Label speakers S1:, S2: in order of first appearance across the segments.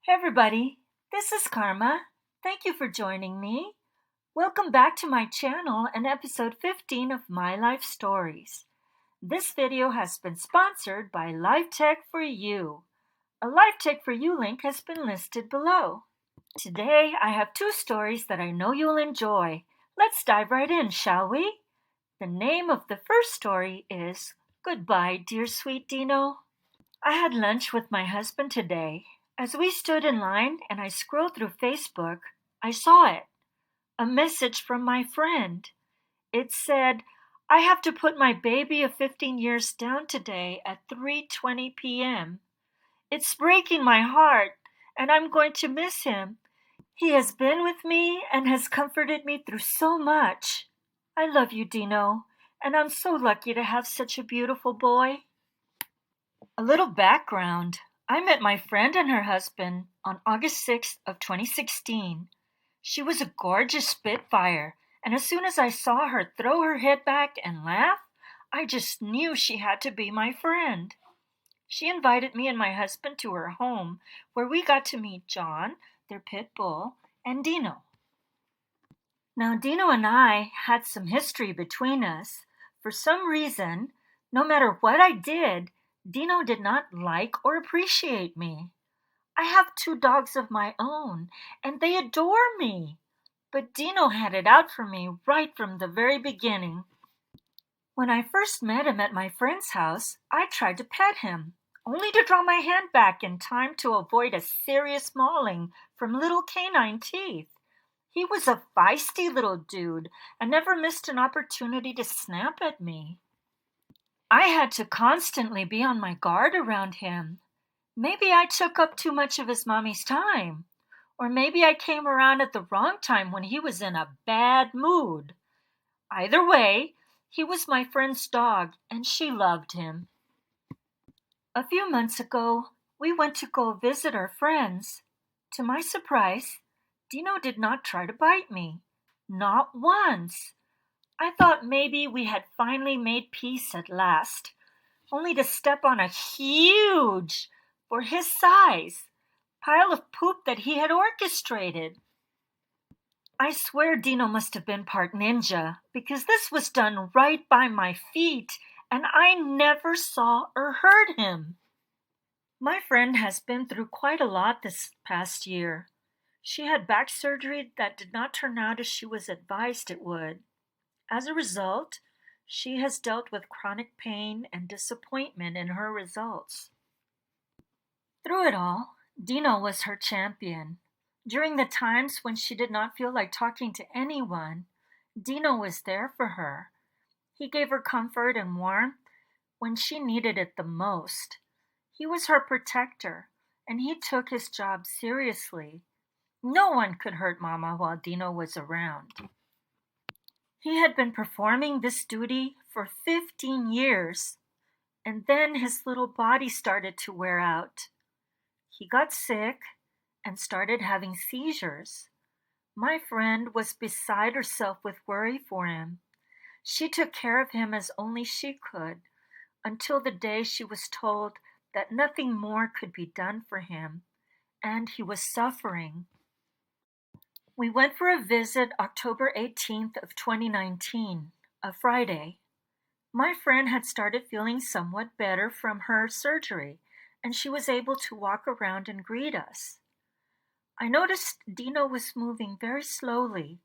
S1: Hey everybody, this is Karma. Thank you for joining me. Welcome back to my channel and episode 15 of My Life Stories. This video has been sponsored by Life Tech for You. A Life Tech for You link has been listed below. Today I have two stories that I know you'll enjoy. Let's dive right in, shall we? The name of the first story is Goodbye, Dear Sweet Dino. I had lunch with my husband today. As we stood in line and I scrolled through Facebook, I saw it. A message from my friend. It said, I have to put my baby of 15 years down today at 3:20 p.m. It's breaking my heart, and I'm going to miss him. He has been with me and has comforted me through so much. I love you, Dino, and I'm so lucky to have such a beautiful boy. A little background. I met my friend and her husband on August 6th of 2016. She was a gorgeous Spitfire, and as soon as I saw her throw her head back and laugh, I just knew she had to be my friend. She invited me and my husband to her home, where we got to meet John, their pit bull, and Dino. Now, Dino and I had some history between us. For some reason, no matter what I did, Dino did not like or appreciate me. I have two dogs of my own, and they adore me. But Dino had it out for me right from the very beginning. When I first met him at my friend's house, I tried to pet him, only to draw my hand back in time to avoid a serious mauling from little canine teeth. He was a feisty little dude and never missed an opportunity to snap at me. I had to constantly be on my guard around him. Maybe I took up too much of his mommy's time. Or maybe I came around at the wrong time when he was in a bad mood. Either way, he was my friend's dog and she loved him. A few months ago, we went to go visit our friends. To my surprise, Dino did not try to bite me. Not once. I thought maybe we had finally made peace at last, only to step on a huge, for his size, pile of poop that he had orchestrated. I swear Dino must have been part ninja, because this was done right by my feet, and I never saw or heard him. My friend has been through quite a lot this past year. She had back surgery that did not turn out as she was advised it would. As a result, she has dealt with chronic pain and disappointment in her results. Through it all, Dino was her champion. During the times when she did not feel like talking to anyone, Dino was there for her. He gave her comfort and warmth when she needed it the most. He was her protector, and he took his job seriously. No one could hurt Mama while Dino was around. He had been performing this duty for 15 years, and then his little body started to wear out. He got sick and started having seizures. My friend was beside herself with worry for him. She took care of him as only she could, until the day she was told that nothing more could be done for him, and he was suffering. We went for a visit October 18th of 2019, a Friday. My friend had started feeling somewhat better from her surgery, and she was able to walk around and greet us. I noticed Dino was moving very slowly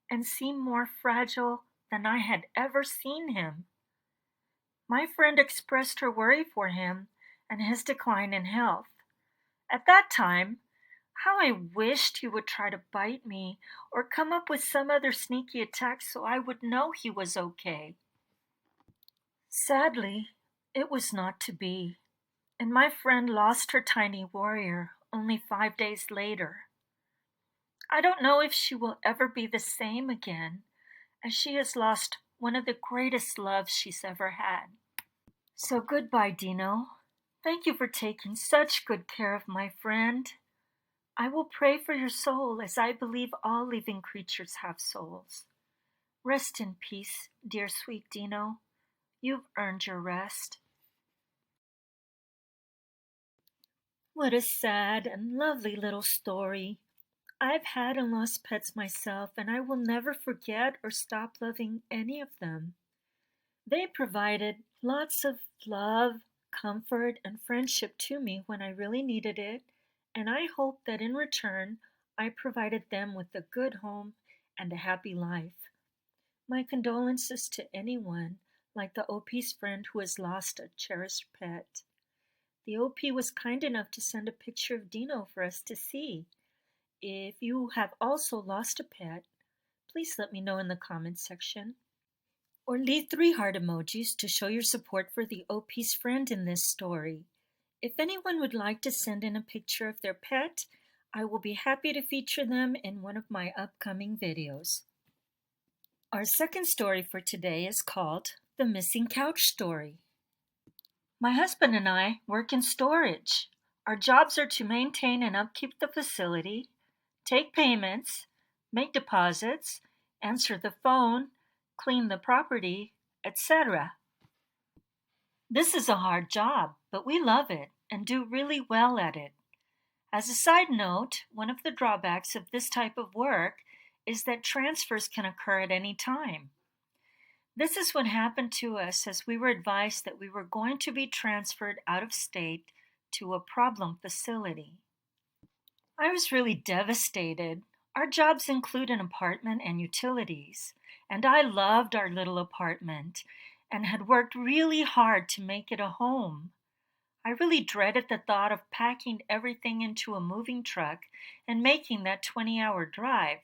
S1: and seemed more fragile than I had ever seen him. My friend expressed her worry for him and his decline in health. At that time, how I wished he would try to bite me or come up with some other sneaky attack so I would know he was okay. Sadly, it was not to be, and my friend lost her tiny warrior only 5 days later. I don't know if she will ever be the same again, as she has lost one of the greatest loves she's ever had. So goodbye, Dino. Thank you for taking such good care of my friend. I will pray for your soul, as I believe all living creatures have souls. Rest in peace, dear sweet Dino. You've earned your rest. What a sad and lovely little story. I've had and lost pets myself, and I will never forget or stop loving any of them. They provided lots of love, comfort, and friendship to me when I really needed it, and I hope that in return I provided them with a good home and a happy life. My condolences to anyone like the OP's friend who has lost a cherished pet. The OP was kind enough to send a picture of Dino for us to see. If you have also lost a pet, please let me know in the comments section. Or leave 3 heart emojis to show your support for the OP's friend in this story. If anyone would like to send in a picture of their pet, I will be happy to feature them in one of my upcoming videos. Our second story for today is called The Missing Couch Story. My husband and I work in storage. Our jobs are to maintain and upkeep the facility, take payments, make deposits, answer the phone, clean the property, etc. This is a hard job, but we love it and do really well at it. As a side note, one of the drawbacks of this type of work is that transfers can occur at any time. This is what happened to us as we were advised that we were going to be transferred out of state to a problem facility. I was really devastated. Our jobs include an apartment and utilities, and I loved our little apartment and had worked really hard to make it a home. I really dreaded the thought of packing everything into a moving truck and making that 20-hour drive.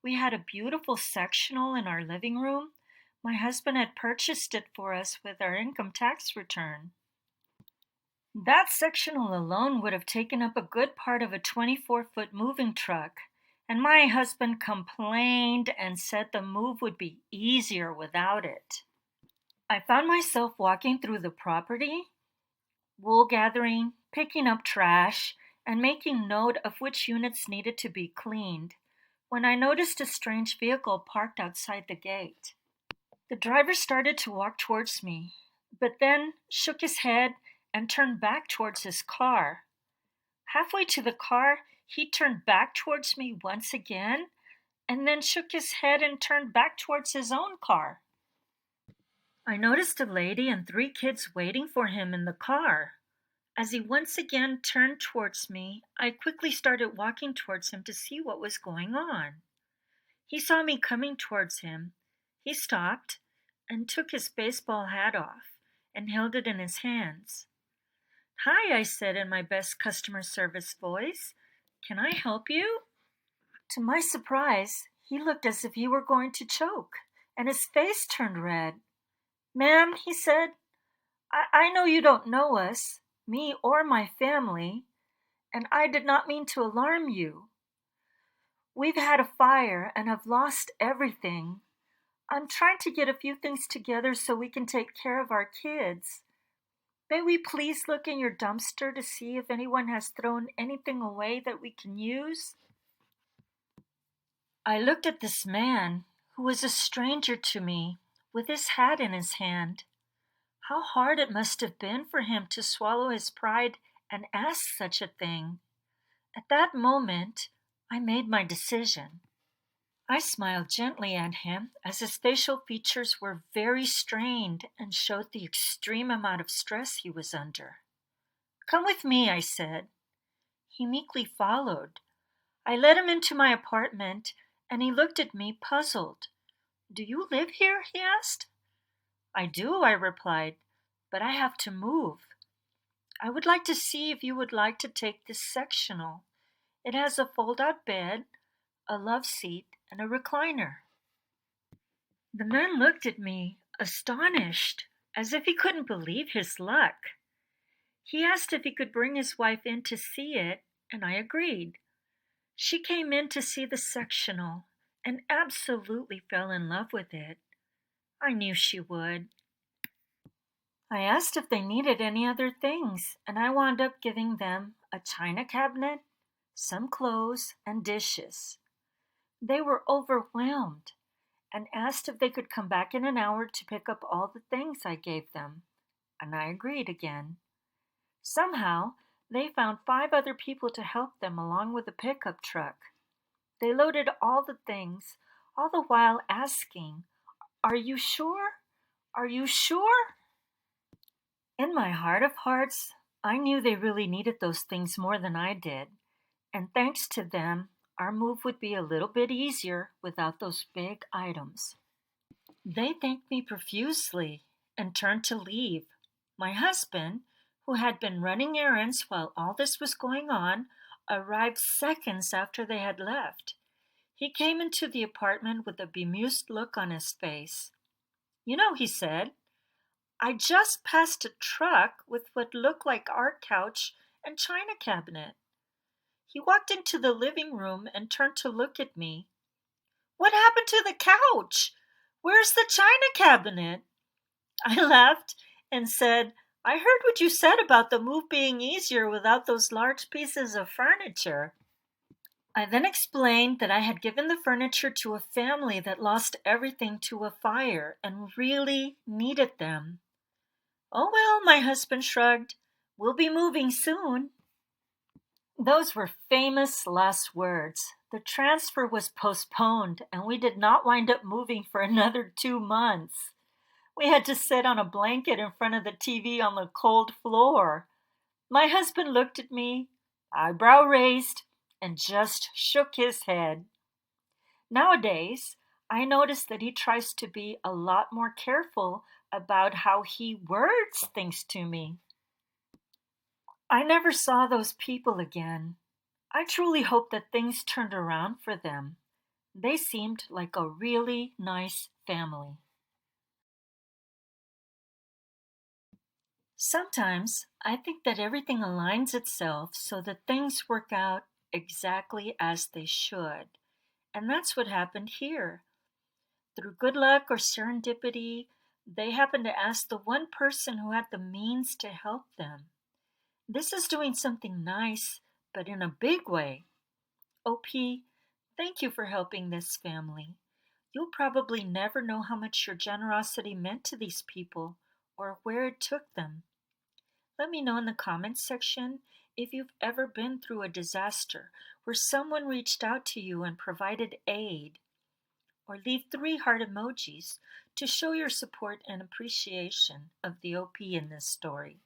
S1: We had a beautiful sectional in our living room. My husband had purchased it for us with our income tax return. That sectional alone would have taken up a good part of a 24-foot moving truck, and my husband complained and said the move would be easier without it. I found myself walking through the property, wool gathering, picking up trash, and making note of which units needed to be cleaned, when I noticed a strange vehicle parked outside the gate. The driver started to walk towards me, but then shook his head and turned back towards his car. Halfway to the car, he turned back towards me once again, and then shook his head and turned back towards his own car. I noticed a lady and 3 kids waiting for him in the car. As he once again turned towards me, I quickly started walking towards him to see what was going on. He saw me coming towards him. He stopped and took his baseball hat off and held it in his hands. "Hi," I said in my best customer service voice. "Can I help you?" To my surprise, he looked as if he were going to choke, and his face turned red. "Ma'am," he said, I know you don't know us, me or my family, and I did not mean to alarm you. We've had a fire and have lost everything. I'm trying to get a few things together so we can take care of our kids. May we please look in your dumpster to see if anyone has thrown anything away that we can use?" I looked at this man, who was a stranger to me, with his hat in his hand. How hard it must have been for him to swallow his pride and ask such a thing. At that moment, I made my decision. I smiled gently at him as his facial features were very strained and showed the extreme amount of stress he was under. "Come with me," I said. He meekly followed. I led him into my apartment, and he looked at me puzzled. "Do you live here?" he asked. "I do," I replied, "but I have to move. I would like to see if you would like to take this sectional. It has a fold-out bed, a love seat, and a recliner." The man looked at me, astonished, as if he couldn't believe his luck. He asked if he could bring his wife in to see it, and I agreed. She came in to see the sectional and absolutely fell in love with it. I knew she would. I asked if they needed any other things, and I wound up giving them a china cabinet, some clothes, and dishes. They were overwhelmed and asked if they could come back in an hour to pick up all the things I gave them, and I agreed again. Somehow, They found 5 other people to help them along with a pickup truck. They loaded all the things, all the while asking, "Are you sure? Are you sure?" In my heart of hearts, I knew they really needed those things more than I did. And thanks to them, our move would be a little bit easier without those big items. They thanked me profusely and turned to leave. My husband, who had been running errands while all this was going on, arrived seconds after they had left. He came into the apartment with a bemused look on his face. "You know," he said, "I just passed a truck with what looked like our couch and china cabinet." He walked into the living room and turned to look at me. "What happened to the couch? Where's the china cabinet?" I laughed and said, "I heard what you said about the move being easier without those large pieces of furniture." I then explained that I had given the furniture to a family that lost everything to a fire and really needed them. "Oh well," my husband shrugged, "we'll be moving soon." Those were famous last words. The transfer was postponed, and we did not wind up moving for another 2 months. We had to sit on a blanket in front of the TV on the cold floor. My husband looked at me, eyebrow raised, and just shook his head. Nowadays, I notice that he tries to be a lot more careful about how he words things to me. I never saw those people again. I truly hope that things turned around for them. They seemed like a really nice family. Sometimes I think that everything aligns itself so that things work out exactly as they should. And that's what happened here. Through good luck or serendipity, they happened to ask the one person who had the means to help them. This is doing something nice, but in a big way. OP, thank you for helping this family. You'll probably never know how much your generosity meant to these people or where it took them. Let me know in the comments section if you've ever been through a disaster where someone reached out to you and provided aid. Or leave 3 heart emojis to show your support and appreciation of the OP in this story.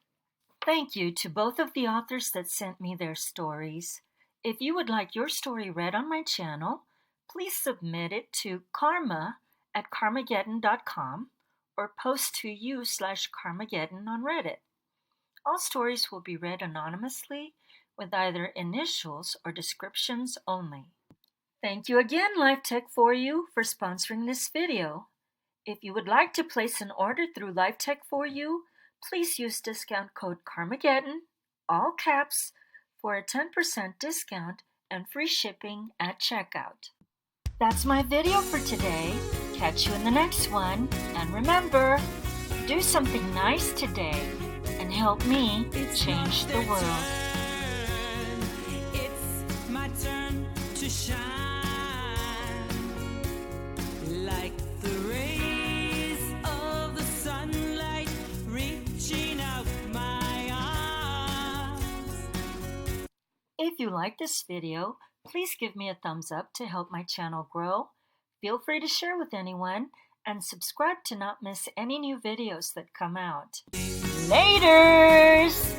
S1: Thank you to both of the authors that sent me their stories. If you would like your story read on my channel, please submit it to karma@karmagetin.com or post to you/Karmagetin on Reddit. All stories will be read anonymously with either initials or descriptions only. Thank you again, LifeTech4U, for sponsoring this video. If you would like to place an order through LifeTech4U, please use discount code Karmagetin, all caps, for a 10% discount and free shipping at checkout. That's my video for today. Catch you in the next one. And remember, do something nice today and help me change the world.
S2: It's my turn to shine. Like the rays of the sunlight reaching out my arms.
S1: If you like this video, please give me a thumbs up to help my channel grow. Feel free to share with anyone and subscribe to not miss any new videos that come out. Laters!